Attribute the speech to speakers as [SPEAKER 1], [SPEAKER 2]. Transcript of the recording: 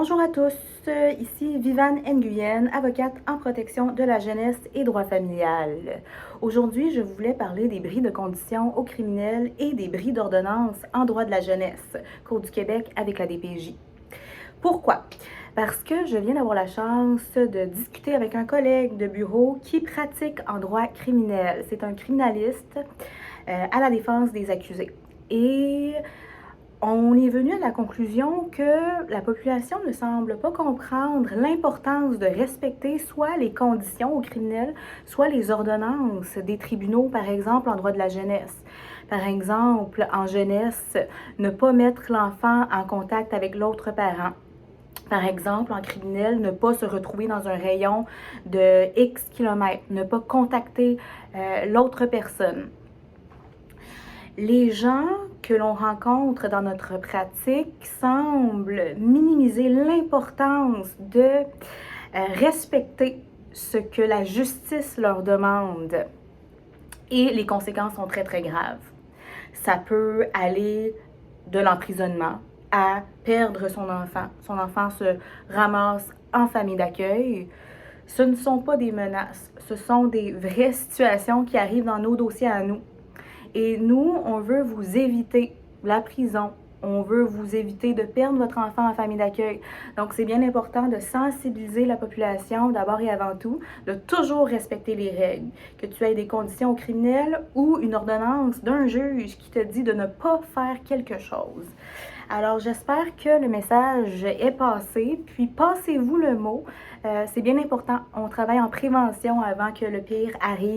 [SPEAKER 1] Bonjour à tous, ici Viviane Nguyen, avocate en protection de la jeunesse et droit familial. Aujourd'hui, je voulais parler des bris de conditions aux criminels et des bris d'ordonnance en droit de la jeunesse, Cour du Québec avec la DPJ. Pourquoi? Parce que je viens d'avoir la chance de discuter avec un collègue de bureau qui pratique en droit criminel. C'est un criminaliste à la défense des accusés. Et on est venu à la conclusion que la population ne semble pas comprendre l'importance de respecter soit les conditions aux criminels, soit les ordonnances des tribunaux, par exemple en droit de la jeunesse. Par exemple, en jeunesse, ne pas mettre l'enfant en contact avec l'autre parent. Par exemple, en criminel, ne pas se retrouver dans un rayon de X kilomètres, ne pas contacter l'autre personne. Les gens que l'on rencontre dans notre pratique semblent minimiser l'importance de respecter ce que la justice leur demande. Et les conséquences sont très, très graves. Ça peut aller de l'emprisonnement à perdre son enfant. Son enfant se ramasse en famille d'accueil. Ce ne sont pas des menaces, ce sont des vraies situations qui arrivent dans nos dossiers à nous. Et nous, on veut vous éviter la prison. On veut vous éviter de perdre votre enfant en famille d'accueil. Donc, c'est bien important de sensibiliser la population d'abord et avant tout, de toujours respecter les règles. Que tu aies des conditions criminelles ou une ordonnance d'un juge qui te dit de ne pas faire quelque chose. Alors, j'espère que le message est passé. Puis, passez-vous le mot. C'est bien important. On travaille en prévention avant que le pire arrive.